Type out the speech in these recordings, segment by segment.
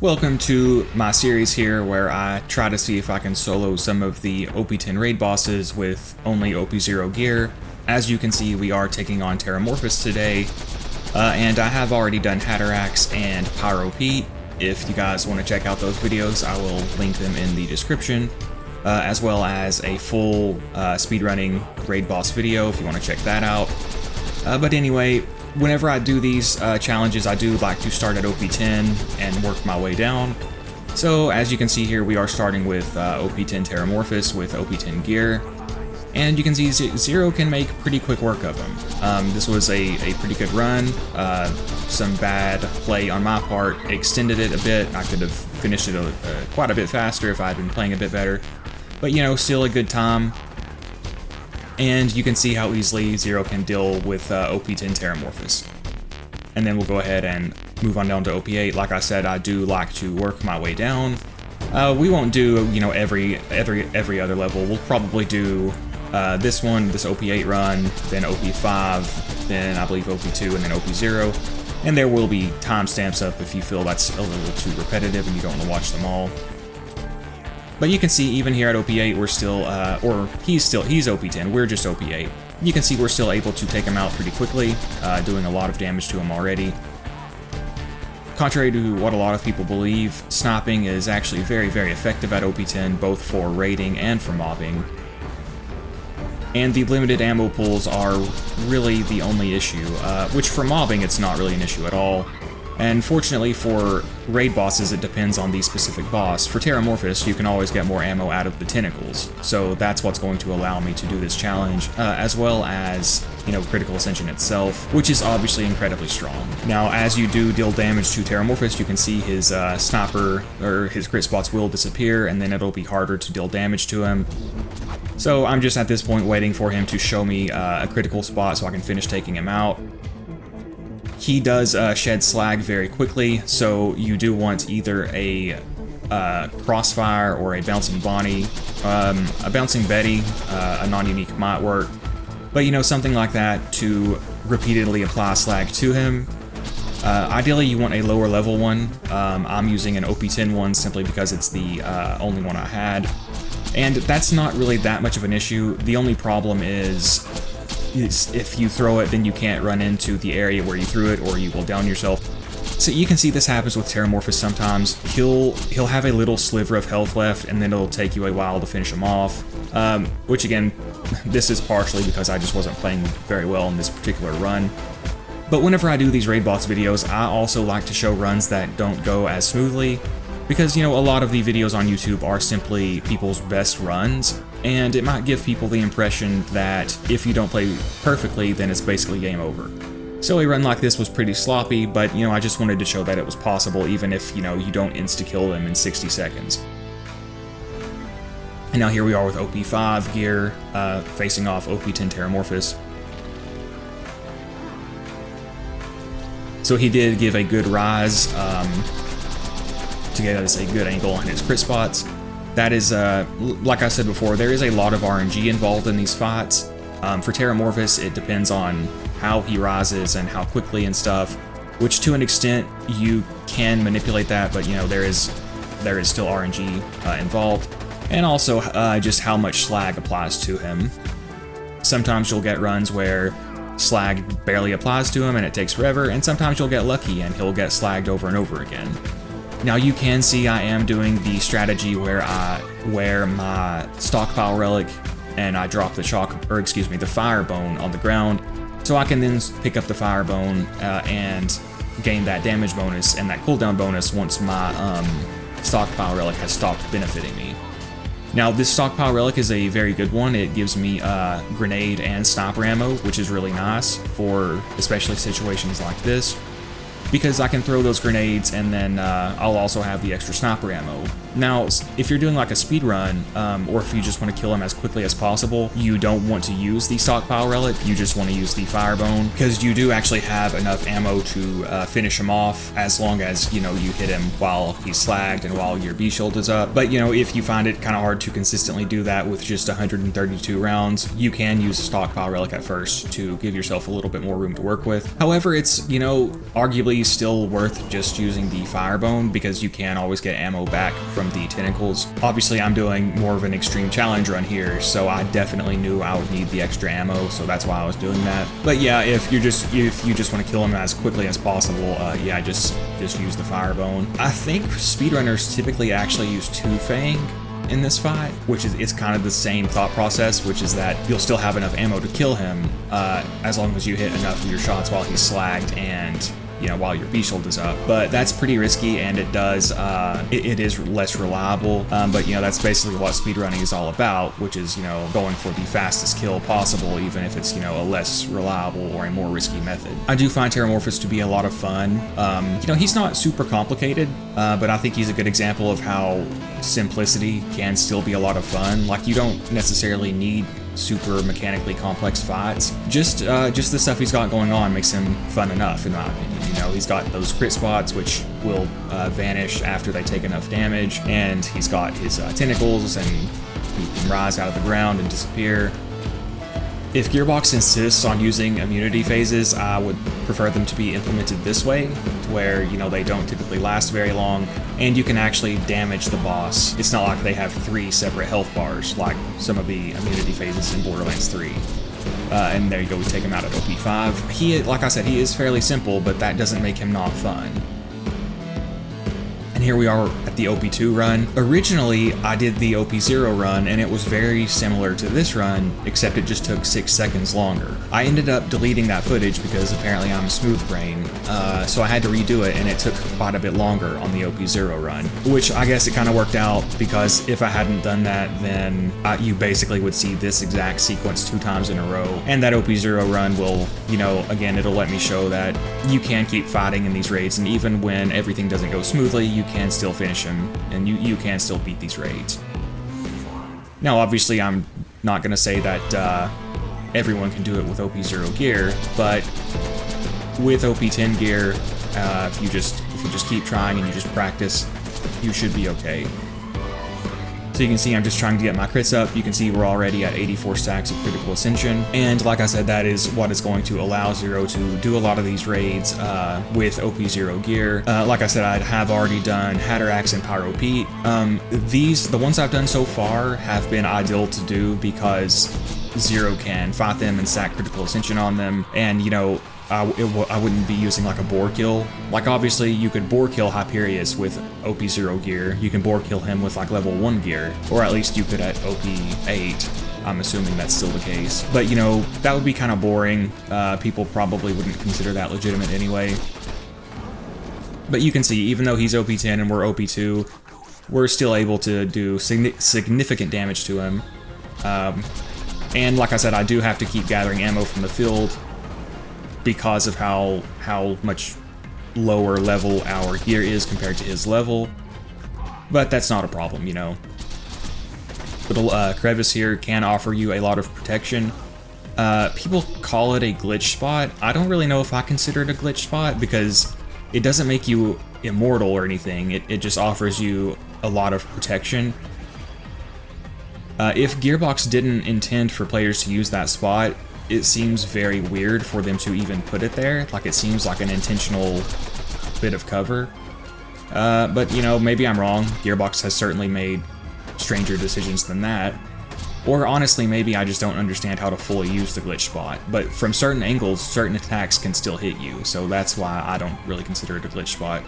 Welcome to my series here where I try to see if I can solo some of the OP10 Raid Bosses with only OP0 gear. As you can see, we are taking on Terramorphous today, and I have already done Haderax and Pyro Pete. If you guys want to check out those videos, I will link them in the description, as well as a full speedrunning Raid Boss video if you want to check that out. But anyway, whenever I do these challenges, I do like to start at OP10 and work my way down. So as you can see here, we are starting with OP10 Terramorphous with OP10 gear. And you can see Zer0 can make pretty quick work of him. This was a pretty good run. Some bad play on my part extended it a bit. I could have finished it quite a bit faster if I had been playing a bit better. But you know, still a good time. And you can see how easily Zer0 can deal with OP10 Terramorphous. And then we'll go ahead and move on down to OP8. Like I said, I do like to work my way down. We won't do, you know, every other level. We'll probably do this one, this OP8 run, then OP5, then I believe OP2, and then OP0. And there will be timestamps up if you feel that's a little too repetitive and you don't want to watch them all. But you can see even here at OP8, we're still, he's OP10, we're just OP8. You can see we're still able to take him out pretty quickly, doing a lot of damage to him already. Contrary to what a lot of people believe, sniping is actually very, very effective at OP10, both for raiding and for mobbing. And the limited ammo pools are really the only issue, which for mobbing it's not really an issue at all. And fortunately for raid bosses, it depends on the specific boss. For Terramorphous, you can always get more ammo out of the tentacles, so that's what's going to allow me to do this challenge, as well as, you know, Critical Ascension itself, which is obviously incredibly strong. Now, as you do deal damage to Terramorphous, you can see his sniper, or his crit spots will disappear, and then it'll be harder to deal damage to him. So I'm just at this point waiting for him to show me a critical spot so I can finish taking him out. He does shed slag very quickly, so you do want either a Crossfire or a Bouncing Bonnie. A Bouncing Betty, a non-unique might work, but you know, something like that to repeatedly apply slag to him. Ideally, you want a lower level one. I'm using an OP10 one simply because it's the only one I had, and that's not really that much of an issue. The only problem is if you throw it, then you can't run into the area where you threw it, or you will down yourself. So you can see this happens with Terramorphous sometimes. He'll have a little sliver of health left, and then it'll take you a while to finish him off. Which again, this is partially because I just wasn't playing very well in this particular run. But whenever I do these raid boss videos, I also like to show runs that don't go as smoothly, because, you know, a lot of the videos on YouTube are simply people's best runs, and it might give people the impression that if you don't play perfectly, then it's basically game over. So a run like this was pretty sloppy, but, you know, I just wanted to show that it was possible even if, you know, you don't insta-kill them in 60 seconds. And now here we are with OP5 gear, facing off OP10 Terramorphous. So he did give a good rise, to get us a good angle on his crit spots. That is, like I said before, there is a lot of RNG involved in these fights. For Terramorphous, it depends on how he rises and how quickly and stuff, which to an extent you can manipulate that, but you know, there is still RNG involved, and also just how much slag applies to him. Sometimes you'll get runs where slag barely applies to him and it takes forever, and sometimes you'll get lucky and he'll get slagged over and over again. Now you can see I am doing the strategy where I wear my Stockpile Relic and I drop the the Fire Bone on the ground, so I can then pick up the Fire Bone and gain that damage bonus and that cooldown bonus once my Stockpile Relic has stopped benefiting me. Now this Stockpile Relic is a very good one. It gives me grenade and sniper ammo, which is really nice for especially situations like this, because I can throw those grenades and then I'll also have the extra sniper ammo. Now, if you're doing like a speed run, or if you just want to kill him as quickly as possible, you don't want to use the Stockpile Relic, you just want to use the Firebone, because you do actually have enough ammo to finish him off, as long as, you know, you hit him while he's slagged and while your B shield is up. But, you know, if you find it kind of hard to consistently do that with just 132 rounds, you can use a Stockpile Relic at first to give yourself a little bit more room to work with. However, it's, you know, arguably definitely still worth just using the Firebone because you can always get ammo back from the tentacles. Obviously, I'm doing more of an extreme challenge run here, so I definitely knew I would need the extra ammo, so that's why I was doing that. But yeah, if you just want to kill him as quickly as possible, yeah, just use the Firebone. I think speedrunners typically actually use Two Fang in this fight, which is it's kind of the same thought process, which is that you'll still have enough ammo to kill him as long as you hit enough of your shots while he's slagged and, you know, while your B-shield is up. But that's pretty risky, and it does it is less reliable, but you know, that's basically what speedrunning is all about, which is, you know, going for the fastest kill possible, even if it's, you know, a less reliable or a more risky method. I do find Terramorphous to be a lot of fun. You know, he's not super complicated, but I think he's a good example of how simplicity can still be a lot of fun. Like, you don't necessarily need super mechanically complex fights. Just the stuff he's got going on makes him fun enough, in my opinion. You know, he's got those crit spots which will vanish after they take enough damage, and he's got his tentacles, and he can rise out of the ground and disappear. If Gearbox insists on using immunity phases, I would prefer them to be implemented this way, where, you know, they don't typically last very long, and you can actually damage the boss. It's not like they have 3 separate health bars, like some of the immunity phases in Borderlands 3. And there you go, we take him out at OP5. He, like I said, he is fairly simple, but that doesn't make him not fun. And here we are at the OP2 run. Originally, I did the OP0 run, and it was very similar to this run, except it just took 6 seconds longer. I ended up deleting that footage because apparently I'm a smooth brain, so I had to redo it, and it took quite a bit longer on the OP0 run, which I guess it kind of worked out, because if I hadn't done that, then you basically would see this exact sequence 2 times in a row, and that OP0 run will, you know, again, it'll let me show that you can keep fighting in these raids, and even when everything doesn't go smoothly, you can still finish him, and you can still beat these raids. Now, obviously, I'm not going to say that everyone can do it with OP0 gear, but with OP10 gear, if you just keep trying and you just practice, you should be okay. So you can see I'm just trying to get my crits up. You can see we're already at 84 stacks of critical ascension. And like I said, that is what is going to allow Zer0 to do a lot of these raids with OP0 gear. Like I said, I have already done Haderax and Pyro Pete. The ones I've done so far have been ideal to do because Zer0 can fight them and stack critical ascension on them. And, you know, I wouldn't be using like a boar kill. Like, obviously you could boar kill Hyperius with OP0 gear. You can boar kill him with like level 1 gear, or at least you could at OP8. I'm assuming that's still the case. But, you know, that would be kind of boring. People probably wouldn't consider that legitimate anyway. But you can see, even though he's OP10 and we're OP2, we're still able to do significant damage to him. And like I said, I do have to keep gathering ammo from the field, because of how much lower level our gear is compared to his level. But that's not a problem, you know. Little crevice here can offer you a lot of protection. People call it a glitch spot. I don't really know if I consider it a glitch spot, because it doesn't make you immortal or anything. It just offers you a lot of protection. If Gearbox didn't intend for players to use that spot, it seems very weird for them to even put it there. Like, it seems like an intentional bit of cover. But, you know, maybe I'm wrong. Gearbox has certainly made stranger decisions than that. Or honestly, maybe I just don't understand how to fully use the glitch spot. But from certain angles, certain attacks can still hit you, so that's why I don't really consider it a glitch spot.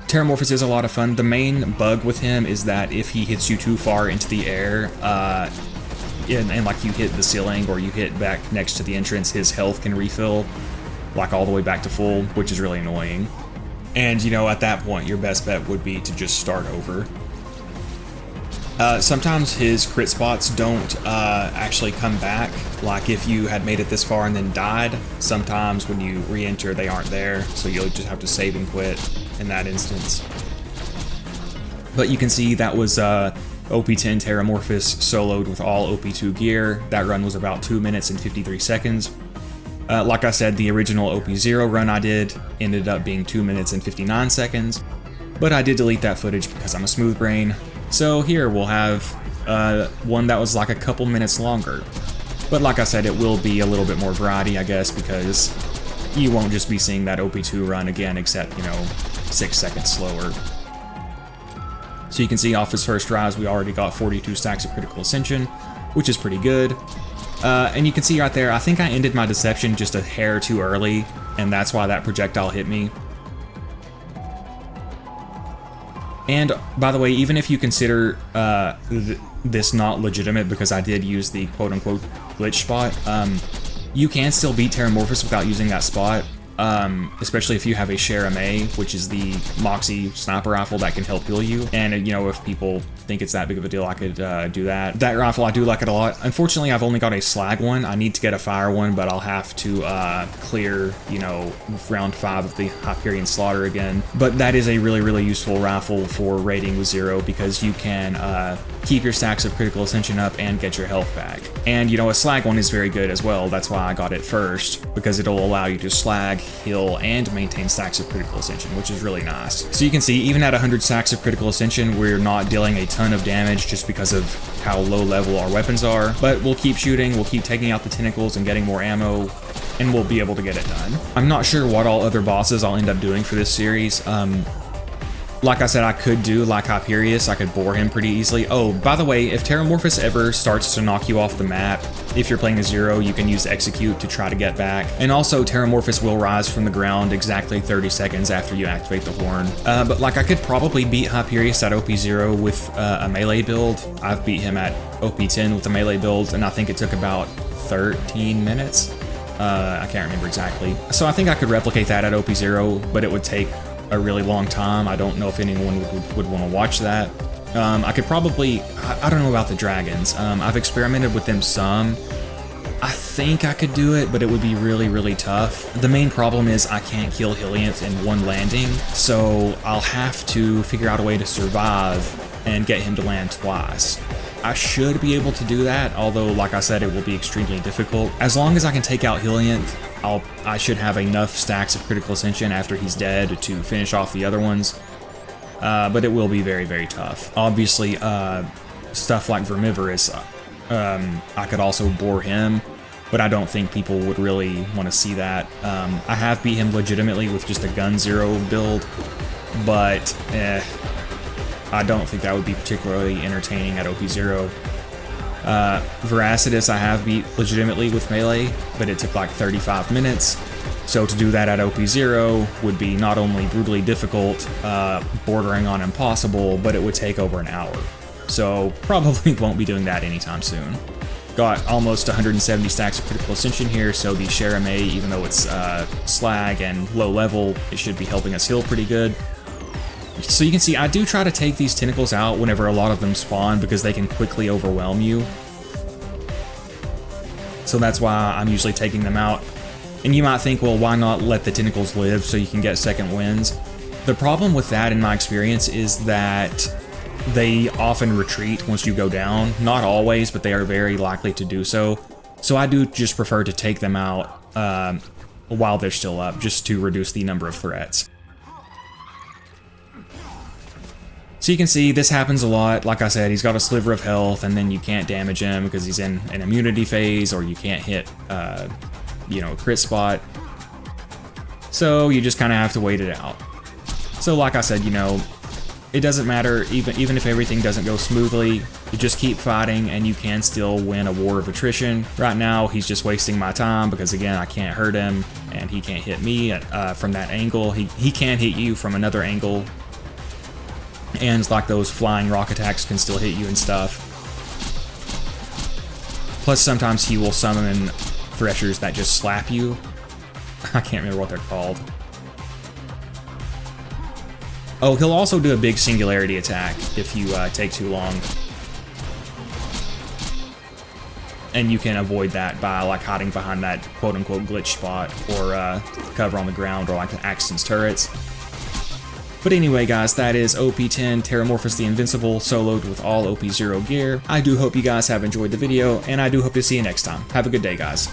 Terramorphous is a lot of fun. The main bug with him is that if he hits you too far into the air, and like you hit the ceiling or you hit back next to the entrance, his health can refill like all the way back to full, which is really annoying. And, you know, at that point, your best bet would be to just start over. Sometimes his crit spots don't actually come back. Like, if you had made it this far and then died, sometimes when you re-enter, they aren't there, so you'll just have to save and quit in that instance. But you can see that was OP10 Terramorphous soloed with all OP2 gear. That run was about 2 minutes and 53 seconds. Like I said, the original OP0 run I did ended up being 2 minutes and 59 seconds, but I did delete that footage because I'm a smooth brain. So here we'll have one that was like a couple minutes longer. But like I said, it will be a little bit more variety, I guess, because you won't just be seeing that OP2 run again, except, you know, 6 seconds slower. So you can see off his first rise, we already got 42 stacks of critical ascension, which is pretty good. And you can see right there, I think I ended my deception just a hair too early, and that's why that projectile hit me. And by the way, even if you consider this not legitimate, because I did use the quote-unquote glitch spot, you can still beat Terramorphous without using that spot, especially if you have a Cher-Amie, which is the Moxie sniper rifle that can help heal you. And, you know, if people think it's that big of a deal, I could do that. That rifle, I do like it a lot. Unfortunately, I've only got a slag one. I need to get a fire one, but I'll have to clear, you know, round 5 of the Hyperion Slaughter again. But that is a really, really useful rifle for raiding with Zer0, because you can keep your stacks of critical ascension up and get your health back. And, you know, a slag one is very good as well. That's why I got it first, because it'll allow you to slag, heal, and maintain stacks of critical ascension, which is really nice. So you can see, even at 100 stacks of critical ascension, we're not dealing a ton of damage just because of how low level our weapons are, but we'll keep shooting, we'll keep taking out the tentacles and getting more ammo, and we'll be able to get it done. I'm not sure what all other bosses I'll end up doing for this series. Like I said, I could do like Hyperius, I could bore him pretty easily. Oh, by the way, if Terramorphous ever starts to knock you off the map, if you're playing as Zer0, you can use Execute to try to get back. And also, Terramorphous will rise from the ground exactly 30 seconds after you activate the horn. But like, I could probably beat Hyperius at OP0 with a melee build. I've beat him at OP10 with a melee build, and I think it took about 13 minutes. I can't remember exactly. So I think I could replicate that at OP0, but it would take a really long time. I don't know if anyone would want to watch that. I could probably, I don't know about the dragons. I've experimented with them some. I think I could do it, but it would be really, really tough. The main problem is I can't kill Hylianth in one landing, so I'll have to figure out a way to survive and get him to land twice. I should be able to do that, although, like I said, it will be extremely difficult. As long as I can take out Hylianth, I should have enough stacks of critical ascension after he's dead to finish off the other ones. But it will be very, very tough. Obviously, stuff like Vermivorous, I could also bore him, but I don't think people would really want to see that. I have beat him legitimately with just a gun Zer0 build, but I don't think that would be particularly entertaining at OP0. Veracitus I have beat legitimately with melee, but it took like 35 minutes. So to do that at OP0 would be not only brutally difficult, bordering on impossible, but it would take over an hour. So probably won't be doing that anytime soon. Got almost 170 stacks of critical ascension here, so the Cher-Amie, even though it's slag and low level, it should be helping us heal pretty good. So you can see, I do try to take these tentacles out whenever a lot of them spawn, because they can quickly overwhelm you. So that's why I'm usually taking them out. And you might think, well, why not let the tentacles live so you can get second wins? The problem with that, in my experience, is that they often retreat once you go down. Not always, but they are very likely to do so. So I do just prefer to take them out while they're still up, just to reduce the number of threats. So you can see this happens a lot. Like I said, he's got a sliver of health, and then you can't damage him because he's in an immunity phase, or you can't hit, you know, a crit spot. So you just kind of have to wait it out. So like I said, you know, it doesn't matter, even if everything doesn't go smoothly, you just keep fighting and you can still win a war of attrition. Right now, he's just wasting my time because, again, I can't hurt him and he can't hit me from that angle. He can hit you from another angle. And like those flying rock attacks can still hit you and stuff. Plus sometimes he will summon threshers that just slap you. I can't remember what they're called. Oh, he'll also do a big singularity attack if you take too long. And you can avoid that by like hiding behind that quote-unquote glitch spot, or cover on the ground, or like the Axton's turrets. But anyway, guys, that is OP10 Terramorphous the Invincible, soloed with all OP0 gear. I do hope you guys have enjoyed the video, and I do hope to see you next time. Have a good day, guys.